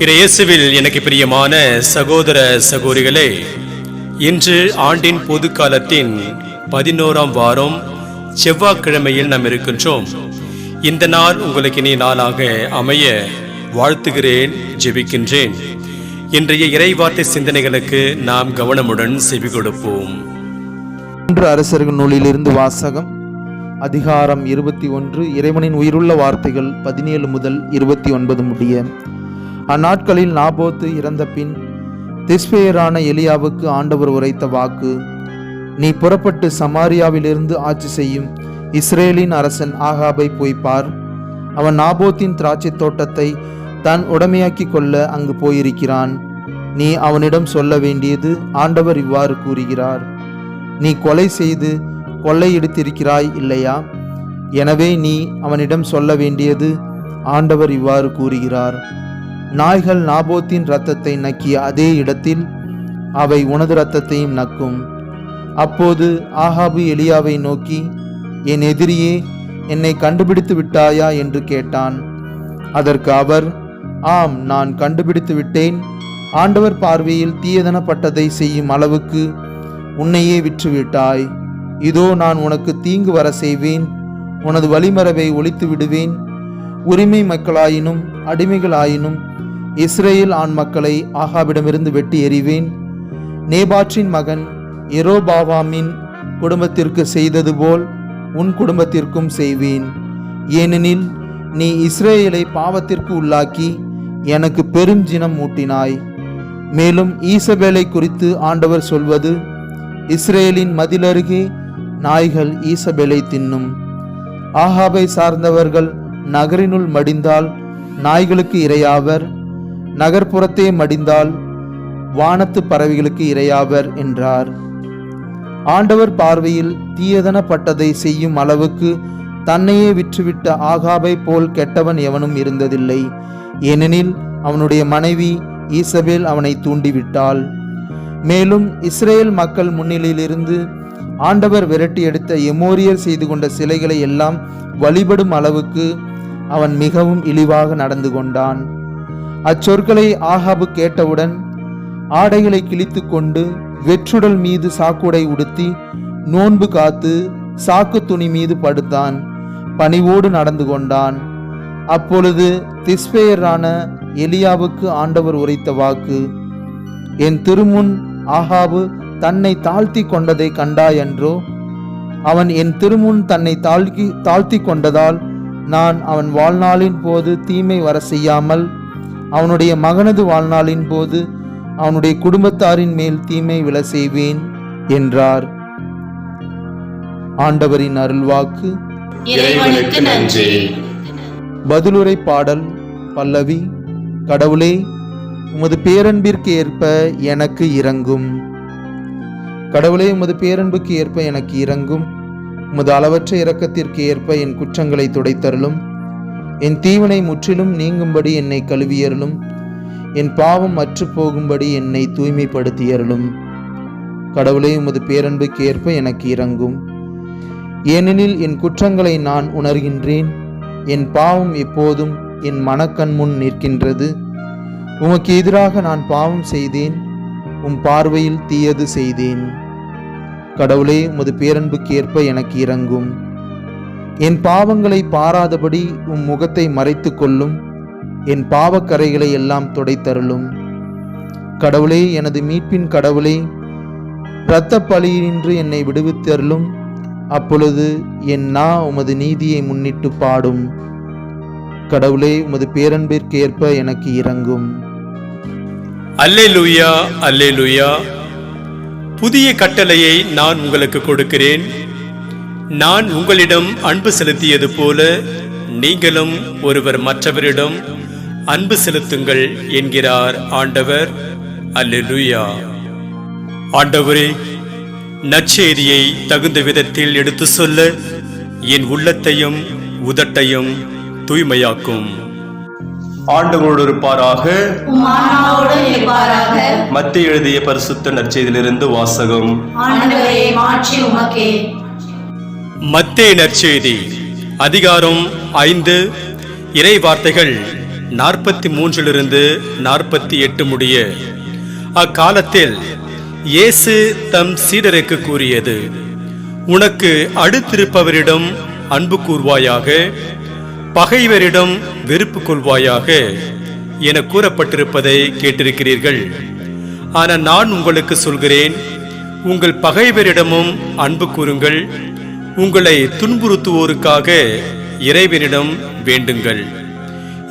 இயேசுவில் எனக்கு பிரியமான சகோதர சகோதரிகளே, இன்று ஆண்டின் பொது காலத்தின் 11ஆம் வாரம் செவ்வாய்க்கிழமையில் நாம் இருக்கின்றோம். இந்த நாள் உங்களுக்கு இனி நாளாக அமைய வாழ்த்துகிறேன், ஜெபிக்கின்றேன். இன்றைய இறைவார்த்தை சிந்தனைகளுக்கு நாம் கவனமுடன் செவி கொடுப்போம். அரசர்கள் நூலிலிருந்து வாசகம். அதிகாரம் 21. இறைவனின் உயிருள்ள வார்த்தைகள் 17 முதல் 29 முடிய. அந்நாட்களில் நாபோத்து இறந்த பின் திஸ்பேயரான எலியாவுக்கு ஆண்டவர் உரைத்த வாக்கு: நீ புறப்பட்டு சமாரியாவிலிருந்து ஆட்சி செய்யும் இஸ்ரேலின் அரசன் ஆகாபை போய் பார். அவன் நாபோத்தின் திராட்சை தோட்டத்தை தன் உடைமையாக்கி கொள்ள அங்கு போயிருக்கிறான். நீ அவனிடம் சொல்ல வேண்டியது: ஆண்டவர் இவ்வாறு கூறுகிறார், நீ கொலை செய்து கொள்ளையடித்திருக்கிறாய் இல்லையா? எனவே நீ அவனிடம் சொல்ல வேண்டியது: ஆண்டவர் இவ்வாறு கூறுகிறார், நாய்கள் நாபோத்தின் இரத்தத்தை நக்கிய அதே இடத்தில் அவை உனது இரத்தத்தையும் நக்கும். அப்போது ஆகாபு எலியாவை நோக்கி, என் எதிரியே, என்னை கண்டுபிடித்து விட்டாயா என்று கேட்டான். அதற்கு அவர், ஆம், நான் கண்டுபிடித்து விட்டேன். ஆண்டவர் பார்வையில் தீயதனப்பட்டதை செய்யும் அளவுக்கு உன்னையே விற்றுவிட்டாய். இதோ நான் உனக்கு தீங்கு வர செய்வேன். உனது வழிமரபை ஒழித்து விடுவேன். உரிமை மக்களாயினும் அடிமைகளாயினும் இஸ்ரேல் ஆண் மக்களை ஆகாபிடமிருந்து வெட்டி எறிவேன். நேபாற்றின் மகன் எரோபாவாமின் குடும்பத்திற்கு செய்தது போல் உன் குடும்பத்திற்கும் செய்வேன். ஏனெனில் நீ இஸ்ரேலை பாவத்திற்கு உள்ளாக்கி எனக்கு பெரும் ஜினம் மூட்டினாய். மேலும் ஈசபேலை குறித்து ஆண்டவர் சொல்வது: இஸ்ரேலின் மதிலருகே நாய்கள் ஈசபேலை தின்னும். ஆகாபை சார்ந்தவர்கள் நகரினுள் மடிந்தால் நாய்களுக்கு இரையாவர், நகர்ப்புறத்தே மடிந்தால் வானத்து பறவைகளுக்கு இரையாவர் என்றார். ஆண்டவர் பார்வையில் தீயதனப்பட்டதை செய்யும் அளவுக்கு தன்னையே விற்றுவிட்ட ஆகாபை போல் கெட்டவன் எவனும் இருந்ததில்லை. ஏனெனில் அவனுடைய மனைவி ஈசபேல் அவனை தூண்டிவிட்டாள். மேலும் இஸ்ரேல் மக்கள் முன்னிலையிலிருந்து ஆண்டவர் விரட்டி எடுத்த எமோரியர் செய்து கொண்ட சிலைகளை எல்லாம் வழிபடும் அளவுக்கு அவன் மிகவும் இழிவாக நடந்து கொண்டான். அச்சொற்களை ஆகாபு கேட்டவுடன் ஆடைகளை கிழித்து கொண்டு வெற்றுடல் மீது சாக்குடை உடுத்தி நோன்பு காத்து சாக்கு துணி மீது படுத்தான். பணிவோடு நடந்து கொண்டான். அப்பொழுது திஸ்பேயரான எலியாவுக்கு ஆண்டவர் உரைத்த வாக்கு: என் திருமுன் ஆகாபு தன்னை தாழ்த்தி கொண்டதை கண்டாயன்றோ? அவன் என் திருமுன் தன்னை தாழ்த்தி கொண்டதால் நான் அவன் வாழ்நாளின் போது தீமை வர செய்யாமல் அவனுடைய மகனது வாழ்நாளின் போது அவனுடைய குடும்பத்தாரின் மேல் தீமை விழ செய்வேன் என்றார். ஆண்டவரின் அருள்வாக்கு. இறைவனுக்கு நன்றி. பதிலுரை பாடல் பல்லவி. கடவுளே, உமது பேரன்பிற்கு ஏற்ப எனக்கு இரங்கும். கடவுளே, உமது பேரன்புக்கு ஏற்ப எனக்கு இரங்கும். உமது அளவற்ற இரக்கத்திற்கு ஏற்ப என் குற்றங்களை துடைத்தருளும். என் தீவினை முற்றிலும் நீங்கும்படி என்னை கழுவியருளும். என் பாவம் அற்று போகும்படி என்னை தூய்மைப்படுத்தியருளும். கடவுளே, உமது பேரன்புக்கு ஏற்ப எனக்கு இரங்கும். ஏனெனில் என் குற்றங்களை நான் உணர்கின்றேன். என் பாவம் எப்போதும் என் மனக்கண் முன் நிற்கின்றது. உமக்கு எதிராக நான் பாவம் செய்தேன். உம் பார்வையில் தீயது செய்தேன். கடவுளே, உமது பேரன்புக்கு ஏற்ப எனக்கு இரங்கும். என் பாவங்களை பாராதபடி உம் முகத்தை மறைத்து கொள்ளும். என் பாவக்கரைகளை எல்லாம் துடைத்தருளும். கடவுளே, எனது மீட்பின் கடவுளே, இரத்த பழியினின்று என்னை விடுவித்தருளும். அப்பொழுது என் நா உமது நீதியை முன்னிட்டு பாடும். கடவுளே, உமது பேரன்பிற்கு ஏற்ப எனக்கு இரங்கும். அல்லேலூயா, அல்லேலூயா. புதிய கட்டளையை நான் உங்களுக்கு கொடுக்கிறேன். நான் உங்களிடம் அன்பு செலுத்தியது போல நீங்களும் ஒருவர் மற்றவரிடம் அன்பு செலுத்துங்கள் என்கிறார் ஆண்டவர். அல்லேலூயா. ஆண்டவரே, நற்செய்தியை தகுந்த விதத்தில் எடுத்து சொல்ல என் உள்ளத்தையும் உதட்டையும் தூய்மையாக்கும். ஆண்டவரோடு இருப்பாராக. மத்தேயு எழுதிய பரிசுத்த நற்செய்தியிலிருந்து வாசகம். மத்தேயு நற்செய்தி அதிகாரம் 5 இறை வார்த்தைகள் 43 48 முடிய. அக்காலத்தில் இயேசு தம் சீடருக்கு கூறியது, உனக்கு அடுத்திருப்பவரிடம் அன்பு கூர்வாயாக, பகைவரிடம் வெறுப்பு கொள்வாயாக என கூறப்பட்டிருப்பதை கேட்டிருக்கிறீர்கள். ஆனால் நான் உங்களுக்கு சொல்கிறேன், உங்கள் பகைவரிடமும் அன்பு கூறுங்கள், உங்களை துன்புறுத்துவோருக்காக இறைவனிடம் வேண்டுங்கள்.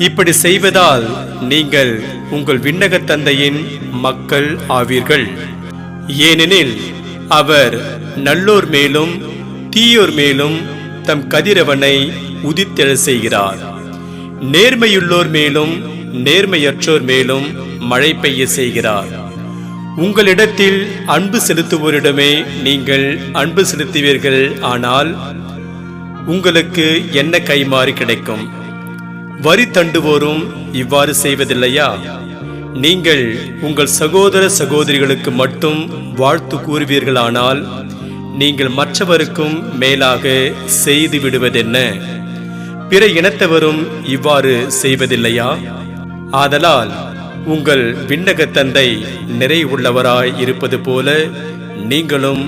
இப்படி செய்வதால் நீங்கள் உங்கள் விண்ணக தந்தையின் மக்கள் ஆவீர்கள். ஏனெனில் அவர் நல்லோர் மேலும் தீயோர் மேலும் தம் கதிரவனை உதித்தெழ செய்கிறார். நேர்மையுள்ளோர் மேலும் நேர்மையற்றோர் மேலும் மழை பெய்ய செய்கிறார். உங்களிடத்தில் அன்பு செலுத்துவோரிடமே நீங்கள் அன்பு செலுத்துவீர்கள். ஆனால் உங்களுக்கு என்ன கைமாறி கிடைக்கும்? வரி தண்டுவோரும் இவ்வாறு செய்வதில்லையா? நீங்கள் உங்கள் சகோதர சகோதரிகளுக்கு மட்டும் வாழ்த்து கூறுவீர்களானால் நீங்கள் மற்றவருக்கும் மேலாக செய்து விடுவதென்ன? பிற இனத்தவரும் இவ்வாறு செய்வதில்லையா? ஆதலால் உங்கள் விண்ணக தந்தை நிறைவுள்ளவராய் இருப்பது போல நீங்களும்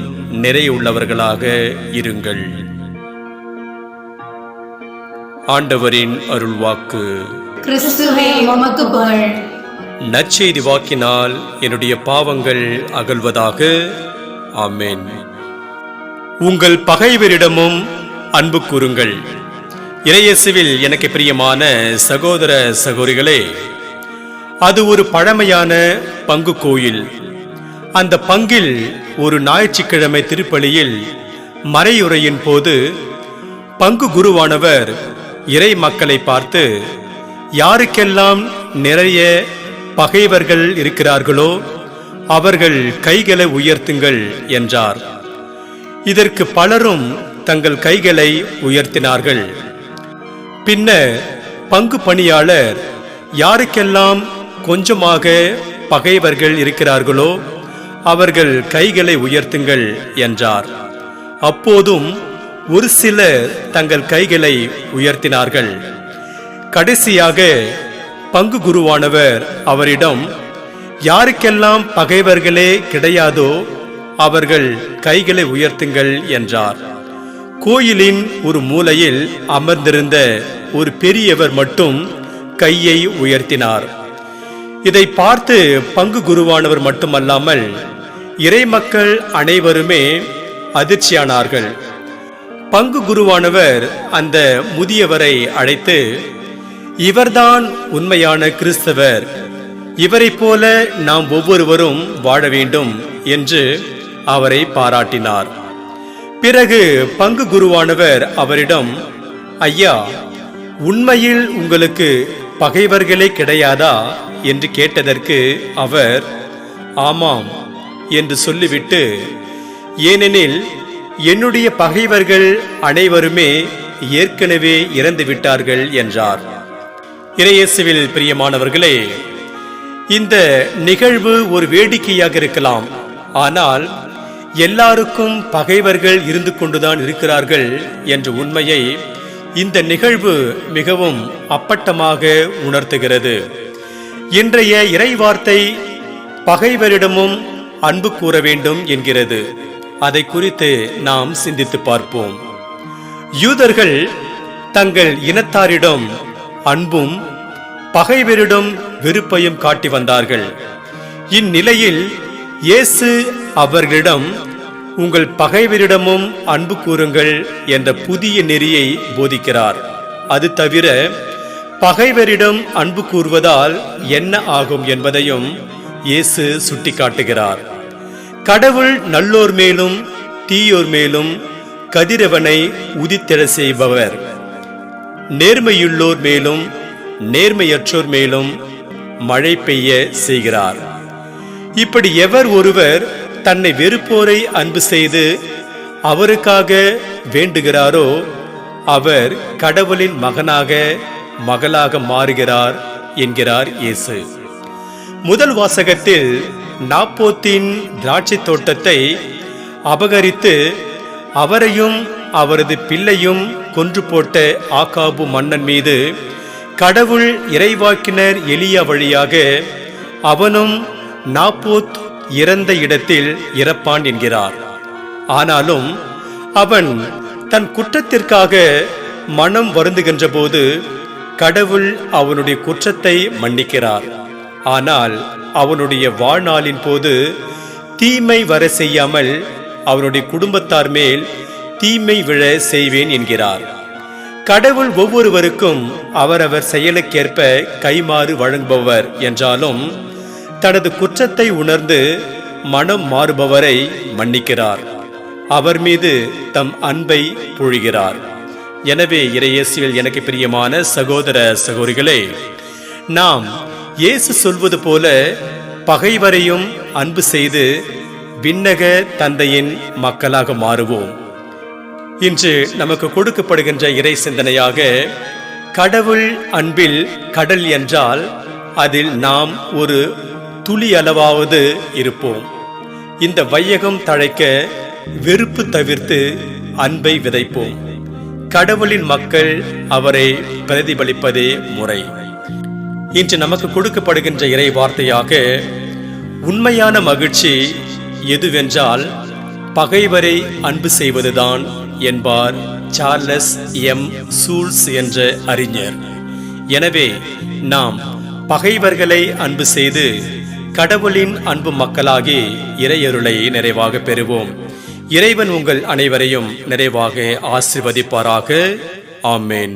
நிறைவுள்ளவர்களாக இருங்கள். ஆண்டவரின் அருள்வாக்கு. கிறிஸ்துவே உமக்கு புகழ். நற்செய்தி வாக்கினால் என்னுடைய பாவங்கள் அகல்வதாக. ஆமென். உங்கள் பகைவரிடமும் அன்பு கூறுங்கள். இறையேசுவில் எனக்கு பிரியமான சகோதர சகோதரிகளே, அது ஒரு பழமையான பங்கு கோயில். அந்த பங்கில் ஒரு ஞாயிற்றுக்கிழமை திருப்பலியில் மறையுரையின் போது பங்கு குருவானவர் இறை மக்களை பார்த்து, யாருக்கெல்லாம் நிறைய பகைவர்கள் இருக்கிறார்களோ அவர்கள் கைகளை உயர்த்துங்கள் என்றார். இதற்கு பலரும் தங்கள் கைகளை உயர்த்தினார்கள். பின்னர் பங்கு பணியாளர், யாருக்கெல்லாம் கொஞ்சமாக பகைவர்கள் இருக்கிறார்களோ அவர்கள் கைகளை உயர்த்துங்கள் என்றார். அப்போதும் ஒரு சிலர் தங்கள் கைகளை உயர்த்தினார்கள். கடைசியாக பங்கு குருவானவர் அவரிடம், யாருக்கெல்லாம் பகைவர்களே கிடையாதோ அவர்கள் கைகளை உயர்த்துங்கள் என்றார். கோயிலின் ஒரு மூலையில் அமர்ந்திருந்த ஒரு பெரியவர் மட்டும் கையை உயர்த்தினார். இதை பார்த்து பங்கு குருவானவர் மட்டுமல்லாமல் இறைமக்கள் அனைவருமே அதிர்ச்சியானார்கள். பங்கு குருவானவர் அந்த முதியவரை அழைத்து, இவர்தான் உண்மையான கிறிஸ்தவர், இவரைப் போல நாம் ஒவ்வொருவரும் வாழ வேண்டும் என்று அவரை பாராட்டினார். பிறகு பங்கு குருவானவர் அவரிடம், ஐயா, உண்மையில் உங்களுக்கு பகைவர்களே கிடையாதா என்று கேட்டதற்கு அவர், ஆமாம் என்று சொல்லிவிட்டு, ஏனெனில் என்னுடைய பகைவர்கள் அனைவருமே ஏற்கனவே இறந்து விட்டார்கள் என்றார். இறையேசுவில் பிரியமானவர்களே, இந்த நிகழ்வு ஒரு வேடிக்கையாக இருக்கலாம். ஆனால் எல்லாருக்கும் பகைவர்கள் இருந்து கொண்டுதான் இருக்கிறார்கள் என்ற உண்மையை இந்த நிகழ்வு மிகவும் அப்பட்டமாக உணர்த்துகிறது. இன்றைய இறைவார்த்தை பகைவரிடமும் அன்பு கூற வேண்டும் என்கிறது. அதை குறித்து நாம் சிந்தித்து பார்ப்போம். யூதர்கள் தங்கள் இனத்தாரிடம் அன்பும் பகைவரிடம் வெறுப்பையும் காட்டி வந்தார்கள். இந்நிலையில் இயேசு அவர்களிடம், உங்கள் பகைவரிடமும் அன்பு கூறுங்கள் என்ற புதிய நெறியை போதிக்கிறார். அது தவிர பகைவரிடம் அன்பு கூறுவதால் என்ன ஆகும் என்பதையும் இயேசு சுட்டிக்காட்டுகிறார். கடவுள் நல்லோர் மேலும் தீயோர் மேலும் கதிரவனை உதித்தெழ செய்பவர். நேர்மையுள்ளோர் மேலும் நேர்மையற்றோர் மேலும் மழை பெய்ய செய்கிறார். இப்படி எவர் ஒருவர் தன்னை வெறுப்போரை அன்பு செய்து அவருக்காக வேண்டுகிறாரோ அவர் கடவுளின் மகனாக மகளாக மாறுகிறார் என்கிறார் இயேசு. முதல் வாசகத்தில் நாப்போத்தின் திராட்சை தோட்டத்தை அபகரித்து அவரையும் அவரது பிள்ளையும் கொன்று போட்ட ஆகாபு மன்னன் மீது கடவுள் இறைவாக்கினர் எலியா வழியாக அவனும் நாப்போத் இறந்த இடத்தில் இறப்பான் என்கிறார். ஆனாலும் அவன் தன் குற்றத்திற்காக மனம் வருந்துகின்ற போது கடவுள் அவனுடைய குற்றத்தை மன்னிக்கிறார். ஆனால் அவனுடைய வாழ்நாளின் போது தீமை வர செய்யாமல் அவனுடைய குடும்பத்தார் மேல் தீமை விழ செய்வேன் என்கிறார். கடவுள் ஒவ்வொருவருக்கும் அவரவர் செயலுக்கேற்ப கைமாறு வழங்குபவர் என்றாலும் தனது குற்றத்தை உணர்ந்து மனம் மாறுபவரை மன்னிக்கிறார். அவர் மீது தம் அன்பை பொழிகிறார். எனவே இறையேசுவில் எனக்கு பிரியமான சகோதர சகோதரிகளே, நாம் இயேசு சொல்வது போல பகைவரையும் அன்பு செய்து விண்ணக தந்தையின் மக்களாக மாறுவோம். இன்று நமக்கு கொடுக்கப்படுகின்ற இறை சிந்தனையாக, கடவுள் அன்பில் கடல் என்றால் அதில் நாம் ஒரு துளி அளவாவது இருப்போம். இந்த வையகம் தழைக்க வெறுப்பு தவிர்த்து அன்பை விதைப்போம். கடவுளின் மக்கள் அவரை பிரதிபலிப்பதே முறை. இன்று நமக்கு கொடுக்கப்படுகின்ற இறை வார்த்தையாக, உண்மையான மகிழ்ச்சி எதுவென்றால் பகைவரை அன்பு செய்வதுதான் என்பார் சார்லஸ் எம் சூல்ஸ் என்ற அறிஞர். எனவே நாம் பகைவர்களை அன்பு செய்து கடவுளின் அன்பு மக்களாகி இறையருளை நிறைவாக பெறுவோம். இறைவன் உங்கள் அனைவரையும் நிறைவாக ஆசீர்வதிப்பாராக. ஆமென்.